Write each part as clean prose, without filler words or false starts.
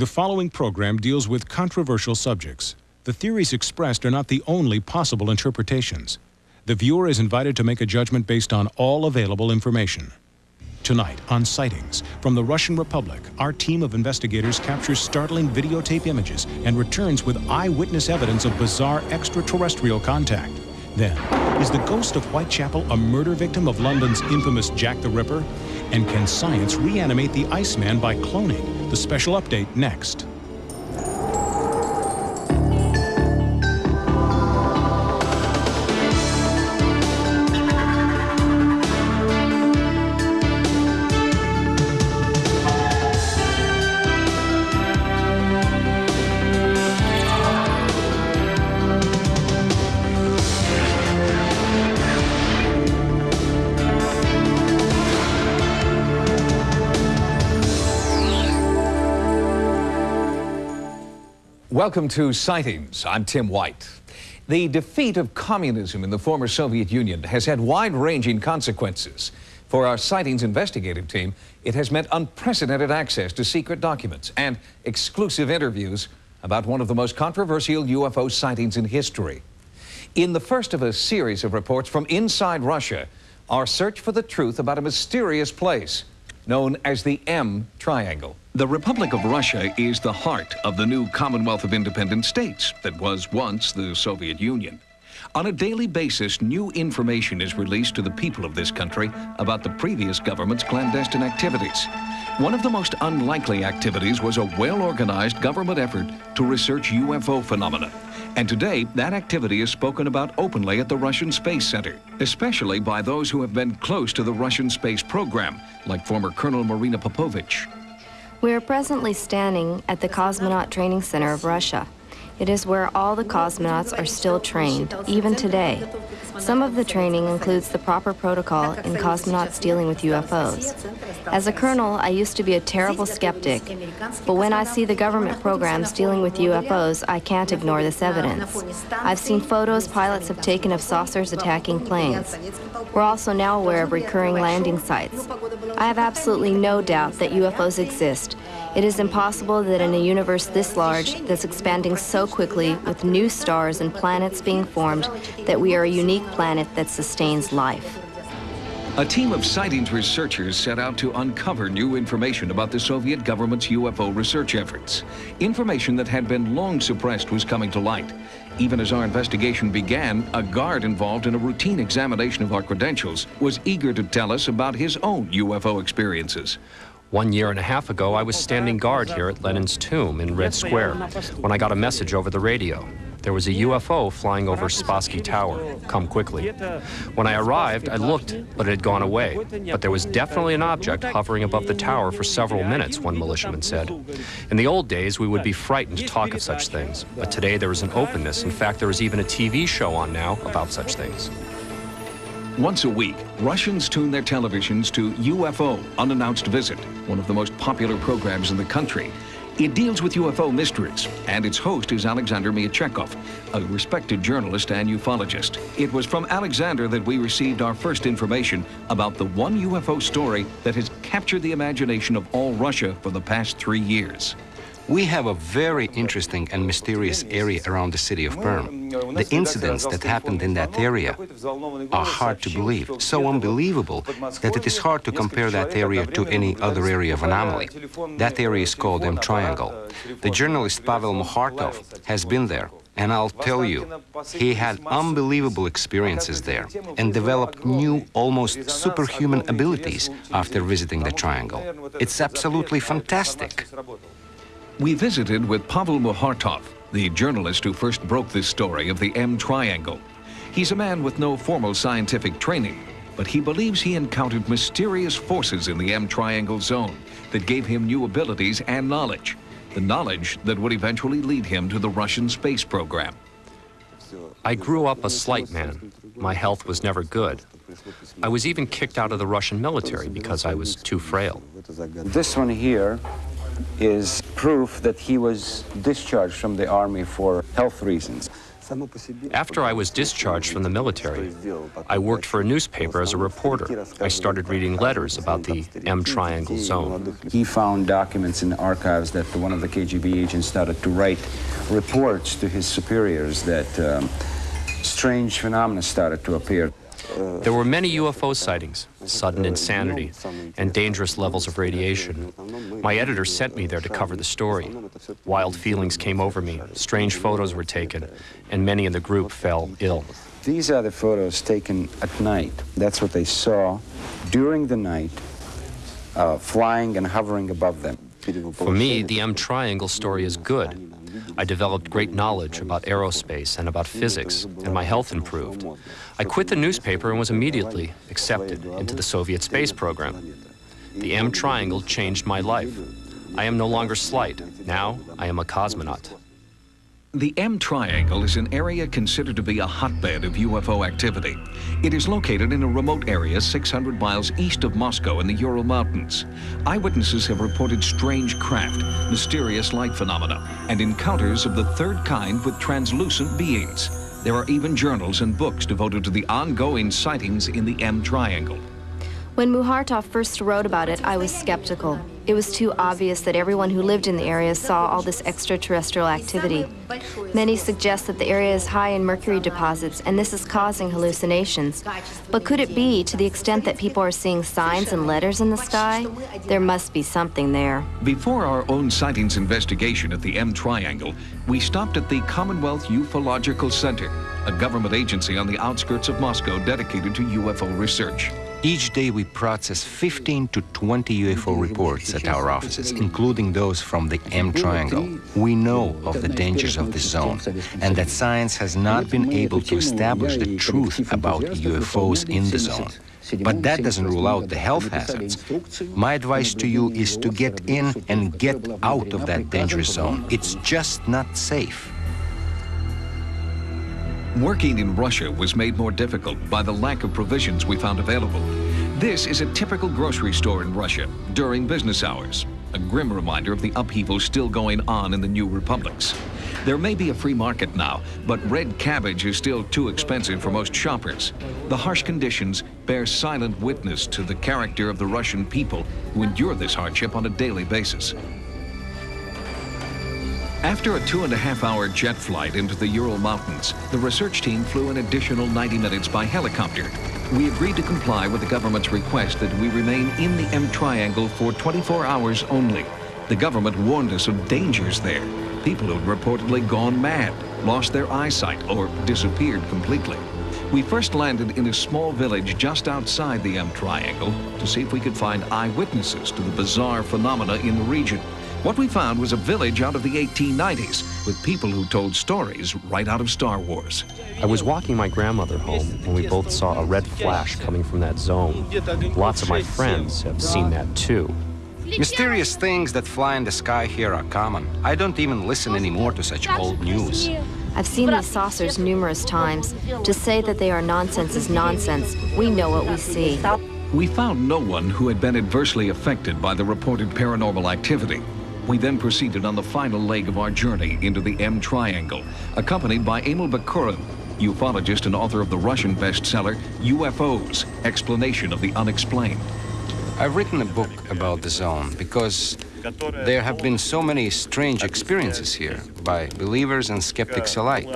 The following program deals with controversial subjects. The theories expressed are not the only possible interpretations. The viewer is invited to make a judgment based on all available information. Tonight on Sightings, from the Russian Republic, our team of investigators captures startling videotape images and returns with eyewitness evidence of bizarre extraterrestrial contact. Then, is the ghost of Whitechapel a murder victim of London's infamous Jack the Ripper? And can science reanimate the Iceman by cloning? The special update next. Welcome to Sightings. I'm Tim White. The defeat of communism in the former Soviet Union has had wide-ranging consequences. For our Sightings investigative team, it has meant unprecedented access to secret documents and exclusive interviews about one of the most controversial UFO sightings in history. In the first of a series of reports from inside Russia, our search for the truth about a mysterious place known as the M Triangle. The Republic of Russia is the heart of the new Commonwealth of Independent States that was once the Soviet Union. On a daily basis, new information is released to the people of this country about the previous government's clandestine activities. One of the most unlikely activities was a well-organized government effort to research UFO phenomena. And today, that activity is spoken about openly at the Russian Space Center, especially by those who have been close to the Russian space program, like former Colonel Marina Popovich. We are presently standing at the Cosmonaut Training Center of Russia. It is where all the cosmonauts are still trained, even today. Some of the training includes the proper protocol in cosmonauts dealing with UFOs. As a colonel, I used to be a terrible skeptic, but when I see the government programs dealing with UFOs, I can't ignore this evidence. I've seen photos pilots have taken of saucers attacking planes. We're also now aware of recurring landing sites. I have absolutely no doubt that UFOs exist. It is impossible that in a universe this large, that's expanding so quickly, with new stars and planets being formed, that we are a unique planet that sustains life. A team of sightings researchers set out to uncover new information about the Soviet government's UFO research efforts. Information that had been long suppressed was coming to light. Even as our investigation began, a guard involved in a routine examination of our credentials was eager to tell us about his own UFO experiences. 1.5 years ago, I was standing guard here at Lenin's tomb in Red Square when I got a message over the radio. There was a UFO flying over Spassky Tower. Come quickly. When I arrived, I looked, but it had gone away. But there was definitely an object hovering above the tower for several minutes, one militiaman said. In the old days, we would be frightened to talk of such things. But today there is an openness. In fact, there is even a TV show on now about such things. Once a week, Russians tune their televisions to UFO, Unannounced Visit, one of the most popular programs in the country. It deals with UFO mysteries, and its host is Alexander Miachekov, a respected journalist and ufologist. It was from Alexander that we received our first information about the one UFO story that has captured the imagination of all Russia for the past 3 years. We have a very interesting and mysterious area around the city of Perm. The incidents that happened in that area are hard to believe, so unbelievable that it is hard to compare that area to any other area of anomaly. That area is called M Triangle. The journalist Pavel Muhartov has been there, and I'll tell you, he had unbelievable experiences there and developed new, almost superhuman abilities after visiting the triangle. It's absolutely fantastic. We visited with Pavel Muhartov, the journalist who first broke this story of the M Triangle. He's a man with no formal scientific training, but he believes he encountered mysterious forces in the M Triangle zone that gave him new abilities and knowledge, the knowledge that would eventually lead him to the Russian space program. I grew up a slight man. My health was never good. I was even kicked out of the Russian military because I was too frail. This one here is proof that he was discharged from the army for health reasons. After I was discharged from the military, I worked for a newspaper as a reporter. I started reading letters about the M Triangle zone. He found documents in archives that one of the KGB agents started to write reports to his superiors that strange phenomena started to appear. There were many UFO sightings, sudden insanity, and dangerous levels of radiation. My editor sent me there to cover the story. Wild feelings came over me, strange photos were taken, and many in the group fell ill. These are the photos taken at night. That's what they saw during the night, flying and hovering above them. For me, the M Triangle story is good. I developed great knowledge about aerospace and about physics, and my health improved. I quit the newspaper and was immediately accepted into the Soviet space program. The M Triangle changed my life. I am no longer slight. Now I am a cosmonaut. The M Triangle is an area considered to be a hotbed of UFO activity. It is located in a remote area 600 miles east of Moscow in the Ural Mountains. Eyewitnesses have reported strange craft, mysterious light phenomena, and encounters of the third kind with translucent beings. There are even journals and books devoted to the ongoing sightings in the M Triangle. When Muhartov first wrote about it, I was skeptical. It was too obvious that everyone who lived in the area saw all this extraterrestrial activity. Many suggest that the area is high in mercury deposits, and this is causing hallucinations. But could it be, to the extent that people are seeing signs and letters in the sky? There must be something there. Before our own sightings investigation at the M Triangle, we stopped at the Commonwealth Ufological Center, a government agency on the outskirts of Moscow dedicated to UFO research. Each day we process 15 to 20 UFO reports at our offices, including those from the M Triangle. We know of the dangers of this zone and that science has not been able to establish the truth about UFOs in the zone. But that doesn't rule out the health hazards. My advice to you is to get in and get out of that dangerous zone. It's just not safe. Working in Russia was made more difficult by the lack of provisions we found available. This is a typical grocery store in Russia during business hours, a grim reminder of the upheaval still going on in the new republics. There may be a free market now, but red cabbage is still too expensive for most shoppers. The harsh conditions bear silent witness to the character of the Russian people who endure this hardship on a daily basis. After a 2.5-hour jet flight into the Ural Mountains, the research team flew an additional 90 minutes by helicopter. We agreed to comply with the government's request that we remain in the M Triangle for 24 hours only. The government warned us of dangers there. People who had reportedly gone mad, lost their eyesight, or disappeared completely. We first landed in a small village just outside the M Triangle to see if we could find eyewitnesses to the bizarre phenomena in the region. What we found was a village out of the 1890s with people who told stories right out of Star Wars. I was walking my grandmother home when we both saw a red flash coming from that zone. Lots of my friends have seen that too. Mysterious things that fly in the sky here are common. I don't even listen anymore to such old news. I've seen these saucers numerous times. To say that they are nonsense is nonsense. We know what we see. We found no one who had been adversely affected by the reported paranormal activity. We then proceeded on the final leg of our journey into the M Triangle, accompanied by Emil Bakurin, ufologist and author of the Russian bestseller, UFOs, Explanation of the Unexplained. I've written a book about the zone because there have been so many strange experiences here by believers and skeptics alike.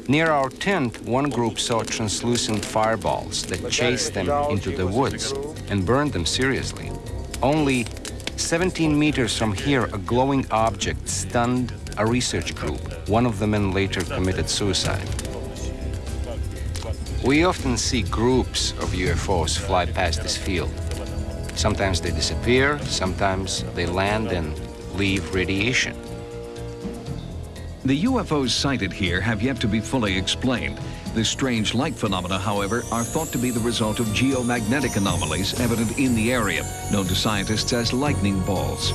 Near our tent, one group saw translucent fireballs that chased them into the woods and burned them seriously. Only 17 meters from here, a glowing object stunned a research group. One of the men later committed suicide. We often see groups of UFOs fly past this field. Sometimes they disappear, sometimes they land and leave radiation. The UFOs sighted here have yet to be fully explained. The strange light phenomena, however, are thought to be the result of geomagnetic anomalies evident in the area, known to scientists as lightning balls.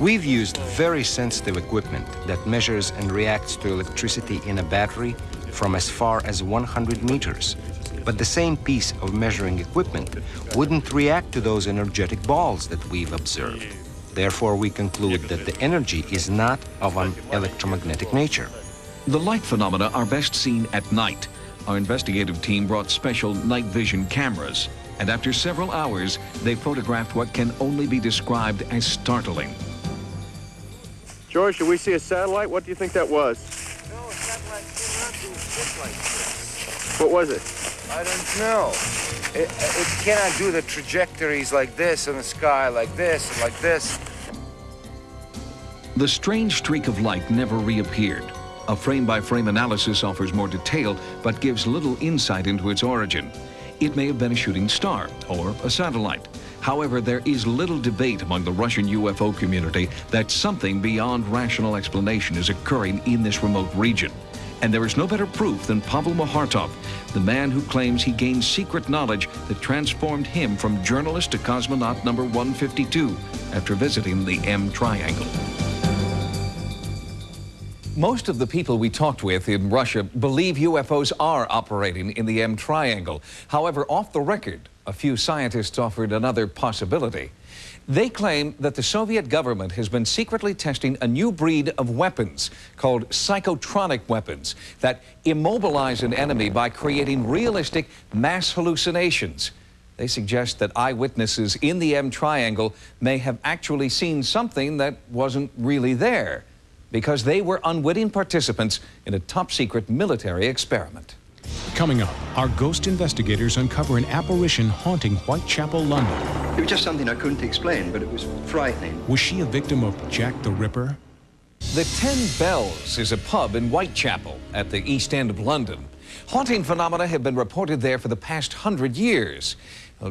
We've used very sensitive equipment that measures and reacts to electricity in a battery from as far as 100 meters. But the same piece of measuring equipment wouldn't react to those energetic balls that we've observed. Therefore, we conclude that the energy is not of an electromagnetic nature. The light phenomena are best seen at night. Our investigative team brought special night vision cameras, and after several hours, they photographed what can only be described as startling. George, did we see a satellite? What do you think that was? No, satellite cannot do this like this. What was it? I don't know. It cannot do the trajectories like this in the sky, like this, and like this. The strange streak of light never reappeared. A frame-by-frame analysis offers more detail, but gives little insight into its origin. It may have been a shooting star or a satellite. However, there is little debate among the Russian UFO community that something beyond rational explanation is occurring in this remote region. And there is no better proof than Pavel Mohartov, the man who claims he gained secret knowledge that transformed him from journalist to cosmonaut number 152 after visiting the M Triangle. Most of the people we talked with in Russia believe UFOs are operating in the M Triangle. However, off the record, a few scientists offered another possibility. They claim that the Soviet government has been secretly testing a new breed of weapons called psychotronic weapons that immobilize an enemy by creating realistic mass hallucinations. They suggest that eyewitnesses in the M Triangle may have actually seen something that wasn't really there, because they were unwitting participants in a top-secret military experiment. Coming up, our ghost investigators uncover an apparition haunting Whitechapel, London. It was just something I couldn't explain, but it was frightening. Was she a victim of Jack the Ripper? The 10 Bells is a pub in Whitechapel at the East End of London. Haunting phenomena have been reported there for the past 100 years.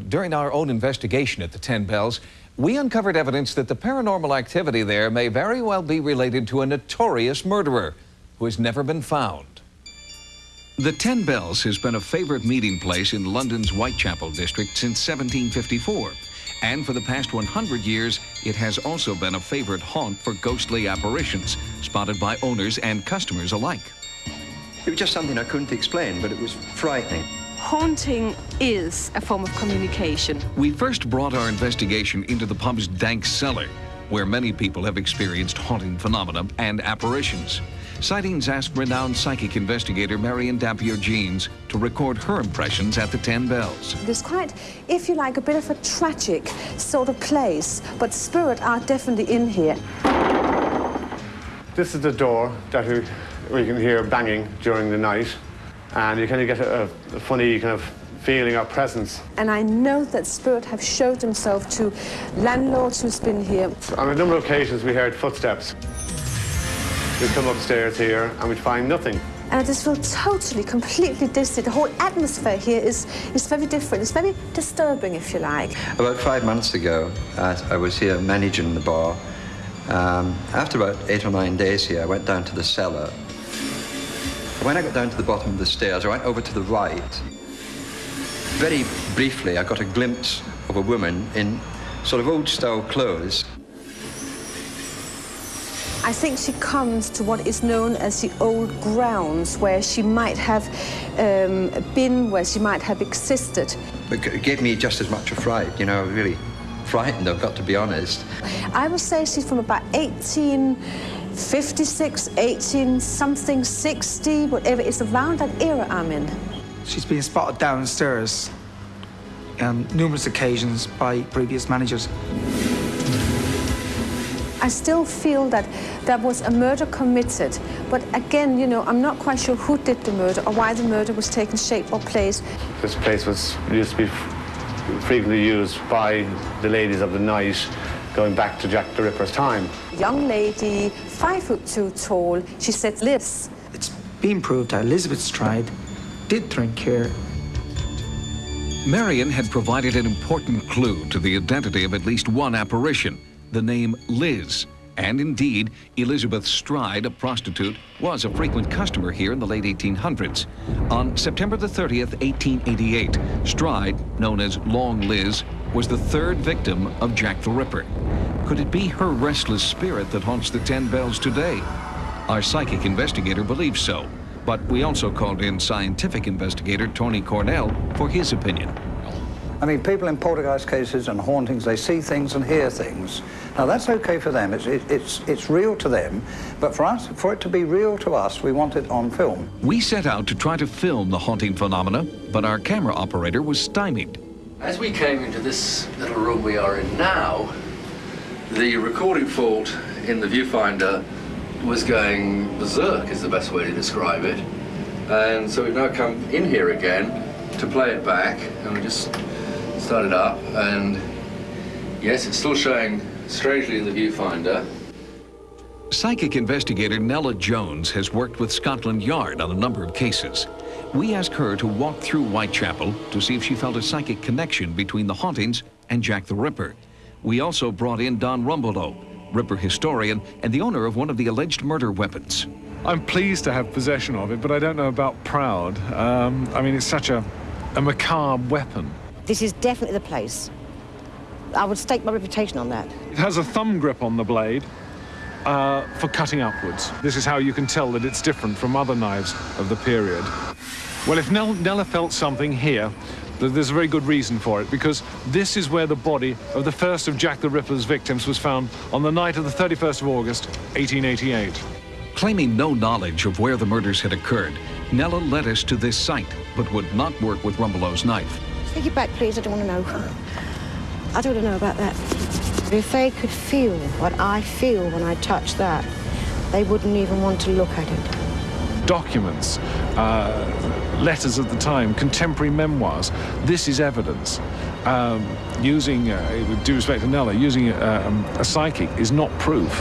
During our own investigation at the 10 Bells, we uncovered evidence that the paranormal activity there may very well be related to a notorious murderer who has never been found. The 10 Bells has been a favorite meeting place in London's Whitechapel district since 1754. And for the past 100 years, it has also been a favorite haunt for ghostly apparitions, spotted by owners and customers alike. It was just something I couldn't explain, but it was frightening. Haunting is a form of communication. We first brought our investigation into the pub's dank cellar, where many people have experienced haunting phenomena and apparitions. Sightings asked renowned psychic investigator Marion Dampier-Jeans to record her impressions at the 10 Bells. It's quite, if you like, a bit of a tragic sort of place, but spirits are definitely in here. This is the door that we can hear banging during the night, and you kind of get a funny kind of feeling or presence. And I know that spirits have showed themselves to landlords who's been here. On a number of occasions we heard footsteps. We'd come upstairs here and we'd find nothing. And I just feel totally, completely distant. The whole atmosphere here is very different. It's very disturbing, if you like. About 5 months ago, I was here managing the bar. After about 8 or 9 days here, I went down to the cellar. When I got down to the bottom of the stairs, I went over to the right. Very briefly, I got a glimpse of a woman in sort of old-style clothes. I think she comes to what is known as the old grounds, where she might have been, where she might have existed. It gave me just as much a fright, you know, I was really frightened, I've got to be honest. I would say she's from about 1856, 18-something, 60, whatever. It's around that era I'm in. She's been spotted downstairs on numerous occasions by previous managers. I still feel that there was a murder committed, but again, you know, I'm not quite sure who did the murder or why the murder was taking shape or place. This place used to be frequently used by the ladies of the night, going back to Jack the Ripper's time. Young lady, 5'2" tall, she said Liz. It's been proved that Elizabeth Stride did drink here. Marion had provided an important clue to the identity of at least one apparition, the name Liz. And indeed, Elizabeth Stride, a prostitute, was a frequent customer here in the late 1800s. On September the 30th, 1888, Stride, known as Long Liz, was the third victim of Jack the Ripper. Could it be her restless spirit that haunts the 10 Bells today? Our psychic investigator believes so, but we also called in scientific investigator Tony Cornell for his opinion. I mean, people in poltergeist cases and hauntings, they see things and hear things. Now, that's okay for them. It's real to them. But for us, for it to be real to us, we want it on film. We set out to try to film the haunting phenomena, but our camera operator was stymied. As we came into this little room we are in now, the recording fault in the viewfinder was going berserk, is the best way to describe it. And so we've now come in here again to play it back, and we just started up, and yes, it's still showing strangely in the viewfinder. Psychic investigator Nella Jones has worked with Scotland Yard on a number of cases. We asked her to walk through Whitechapel to see if she felt a psychic connection between the hauntings and Jack the Ripper. We also brought in Don Rumbelow, Ripper historian and the owner of one of the alleged murder weapons. I'm pleased to have possession of it, but I don't know about proud. I mean, it's such a macabre weapon. This is definitely the place. I would stake my reputation on that. It has a thumb grip on the blade for cutting upwards. This is how you can tell that it's different from other knives of the period. Well, if Nella felt something here, there's a very good reason for it, because this is where the body of the first of Jack the Ripper's victims was found on the night of the 31st of August, 1888. Claiming no knowledge of where the murders had occurred, Nella led us to this site, but would not work with Rumbelow's knife. Take it back, please. I don't want to know. I don't want to know about that. If they could feel what I feel when I touch that, they wouldn't even want to look at it. Documents, letters of the time, contemporary memoirs. This is evidence. Using, with due respect to Nella, using a psychic is not proof.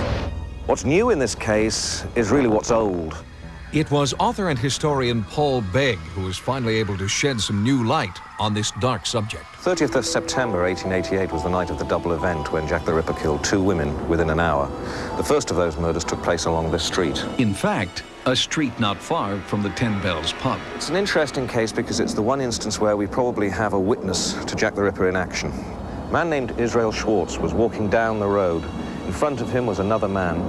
What's new in this case is really what's old. It was author and historian Paul Begg who was finally able to shed some new light on this dark subject. 30th of September 1888 was the night of the double event when Jack the Ripper killed 2 women within an hour. The first of those murders took place along this street. In fact, a street not far from the 10 Bells pub. It's an interesting case because it's the one instance where we probably have a witness to Jack the Ripper in action. A man named Israel Schwartz was walking down the road. In front of him was another man,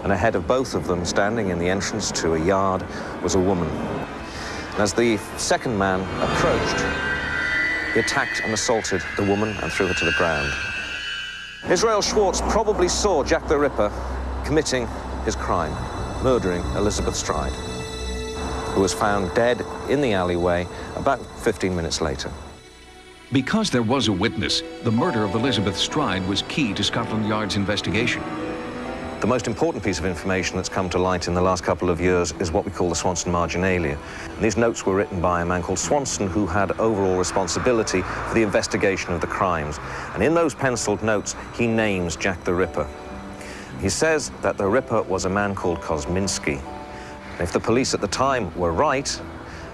and ahead of both of them, standing in the entrance to a yard, was a woman. And as the second man approached, he attacked and assaulted the woman and threw her to the ground. Israel Schwartz probably saw Jack the Ripper committing his crime, murdering Elizabeth Stride, who was found dead in the alleyway about 15 minutes later. Because there was a witness, the murder of Elizabeth Stride was key to Scotland Yard's investigation. The most important piece of information that's come to light in the last couple of years is what we call the Swanson marginalia. And these notes were written by a man called Swanson, who had overall responsibility for the investigation of the crimes. And in those penciled notes, he names Jack the Ripper. He says that the Ripper was a man called Kosminski. If the police at the time were right,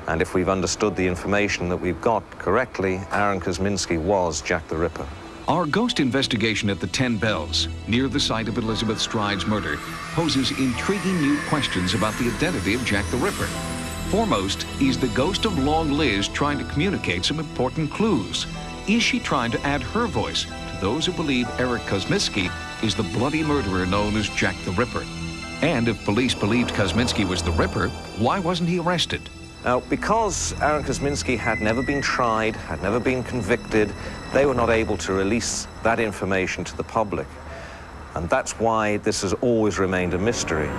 and if we've understood the information that we've got correctly, Aaron Kosminski was Jack the Ripper. Our ghost investigation at the 10 Bells, near the site of Elizabeth Stride's murder, poses intriguing new questions about the identity of Jack the Ripper. Foremost is the ghost of Long Liz trying to communicate some important clues. Is she trying to add her voice to those who believe Eric Kosminski is the bloody murderer known as Jack the Ripper? And if police believed Kosminski was the Ripper, why wasn't he arrested? Now, because Aaron Kosminski had never been tried, had never been convicted, they were not able to release that information to the public. And that's why this has always remained a mystery.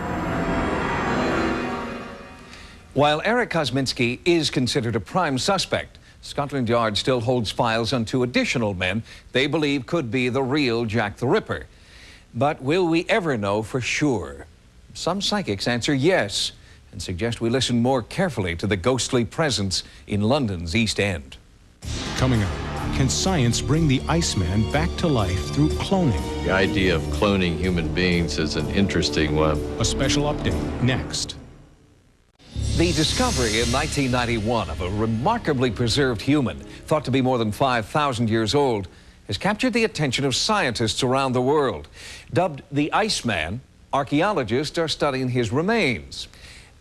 While Eric Kosminski is considered a prime suspect, Scotland Yard still holds files on 2 additional men they believe could be the real Jack the Ripper. But will we ever know for sure? Some psychics answer yes, and suggest we listen more carefully to the ghostly presence in London's East End. Coming up, can science bring the Iceman back to life through cloning? The idea of cloning human beings is an interesting one. A special update next. The discovery in 1991 of a remarkably preserved human, thought to be more than 5,000 years old, has captured the attention of scientists around the world. Dubbed the Iceman, archaeologists are studying his remains.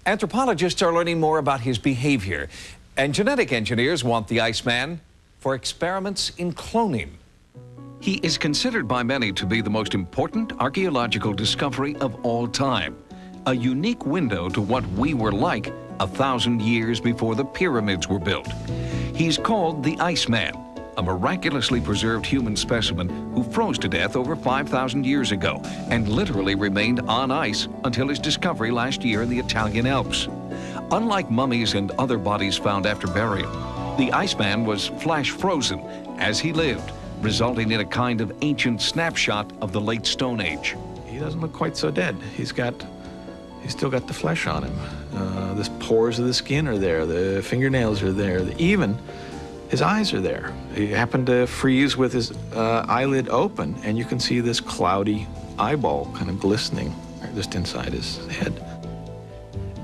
Anthropologists are learning more about his behavior, and genetic engineers want the Iceman for experiments in cloning. He is considered by many to be the most important archaeological discovery of all time, a unique window to what we were like 1,000 years before the pyramids were built. He's called the Iceman, a miraculously preserved human specimen who froze to death over 5,000 years ago and literally remained on ice until his discovery last year in the Italian Alps. Unlike mummies and other bodies found after burial, the Iceman was flash frozen as he lived, resulting in a kind of ancient snapshot of the late Stone Age. He doesn't look quite so dead. He's still got the flesh on him. The pores of the skin are there, the fingernails are there, even his eyes are there. He happened to freeze with his eyelid open, and you can see this cloudy eyeball kind of glistening just inside his head.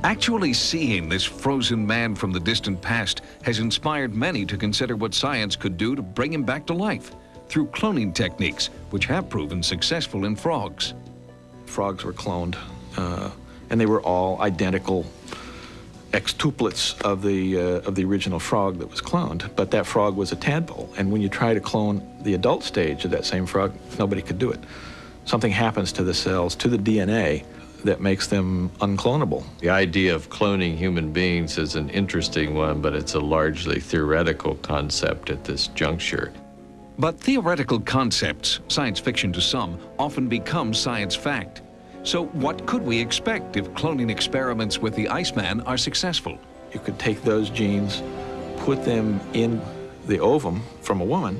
Actually seeing this frozen man from the distant past has inspired many to consider what science could do to bring him back to life through cloning techniques, which have proven successful in frogs. Frogs were cloned, and they were all identical extuplets of the original frog that was cloned. But that frog was a tadpole, and when you try to clone the adult stage of that same frog, nobody could do it. Something happens to the cells, to the DNA, that makes them unclonable. The idea of cloning human beings is an interesting one, but it's a largely theoretical concept at this juncture. But theoretical concepts, science fiction to some, often become science fact. So what could we expect if cloning experiments with the Iceman are successful? You could take those genes, put them in the ovum from a woman,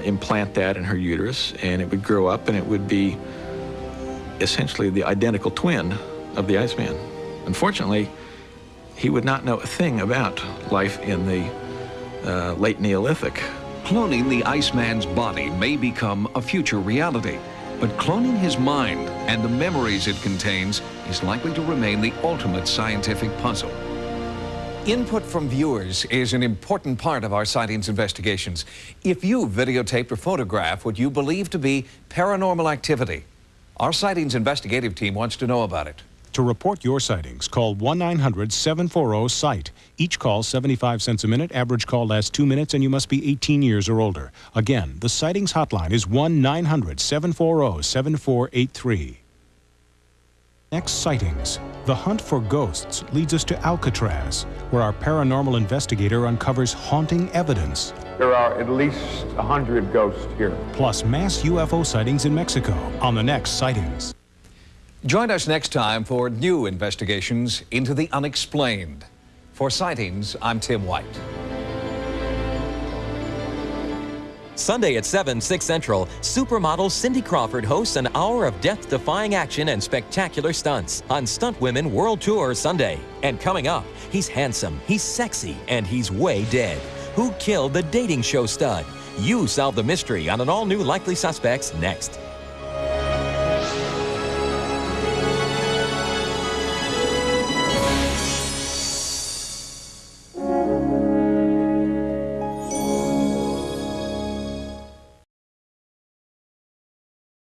implant that in her uterus, and it would grow up and it would be essentially the identical twin of the Iceman. Unfortunately, he would not know a thing about life in the late Neolithic. Cloning the Iceman's body may become a future reality, but cloning his mind and the memories it contains is likely to remain the ultimate scientific puzzle. Input from viewers is an important part of our sightings investigations. If you videotape or photograph what you believe to be paranormal activity, our sightings investigative team wants to know about it. To report your sightings, call 1-900-740-SIGHT. Each call 75 cents a minute. Average call lasts 2 minutes, and you must be 18 years or older. Again, the sightings hotline is 1-900-740-7483. Next Sightings. The hunt for ghosts leads us to Alcatraz, where our paranormal investigator uncovers haunting evidence. There are at least 100 ghosts here. Plus mass UFO sightings in Mexico on the next Sightings. Join us next time for new investigations into the unexplained. For Sightings, I'm Tim White. Sunday at 7, 6 Central, supermodel Cindy Crawford hosts an hour of death-defying action and spectacular stunts on Stunt Women World Tour Sunday. And coming up, he's handsome, he's sexy, and he's way dead. Who killed the dating show stud? You solve the mystery on an all-new Likely Suspects next.